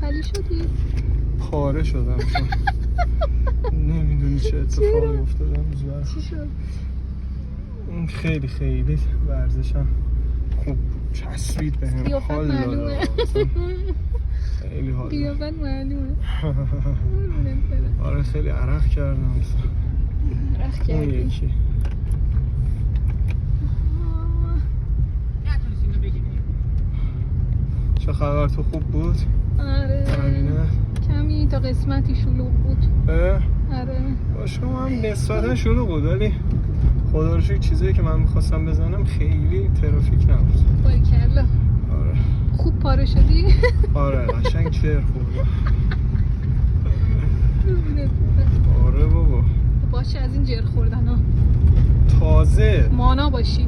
عصبی شدی؟ پاره شدم چون نمیدونی چه اتفاقی افتاده امروز. چی شد؟ این خیلی خیلی ورزشم خوب چسبید بهم. قیافت حال معلومه. داد. خیلی حال داد. قیافت معلومه. آره خیلی عرق کردم. عرق اون کردی؟ یکی چه خبر؟ تو خوب بود؟ آره همینه؟ کمی تا قسمتی شلوغ بود. آره آره شما هم نسبتا شلوغ بود ولی خدا رو شکر چیزایی که من میخواستم بزنم خیلی ترافیک نبود. باریکلا. آره خوب پاره شدی؟ آره قشنگ چر خوردم. آره بابا باشه از این جر خوردن ها تازه مانا باشی.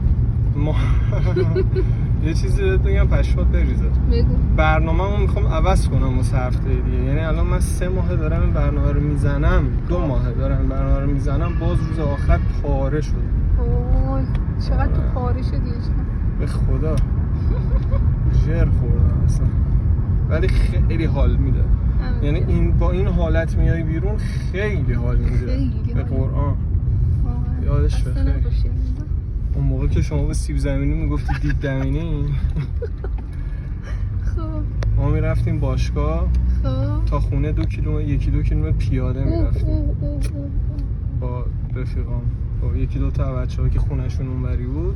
ما یه چیزی بهت بگم پشمات بریزه. بگو. برنامه‌مو میخوام عوض کنم واسه هفته دیگه. یعنی الان من 3 ماه دارم این برنامه رو میزنم، 2 ماه دارم این برنامه رو میزنم، باز روز آخر پاره شدم. اوه چقدر تو پاره شدی عشقم. به خدا جر خوردم اصلا ولی خیلی حال میده. یعنی این با این حالت میای بیرون خیلی حال میده. خیلی به قرآن یادش بخیر اون موقع که شما به سیب زمینی میگفتی دید دمینی. خب ما میرفتیم باشگاه تا خونه 2 کیلومتر 1-2 کیلومتر پیاده میرفتیم با رفیقام، با 1-2 تا بچه‌ها که خونه‌شون اونوری بود.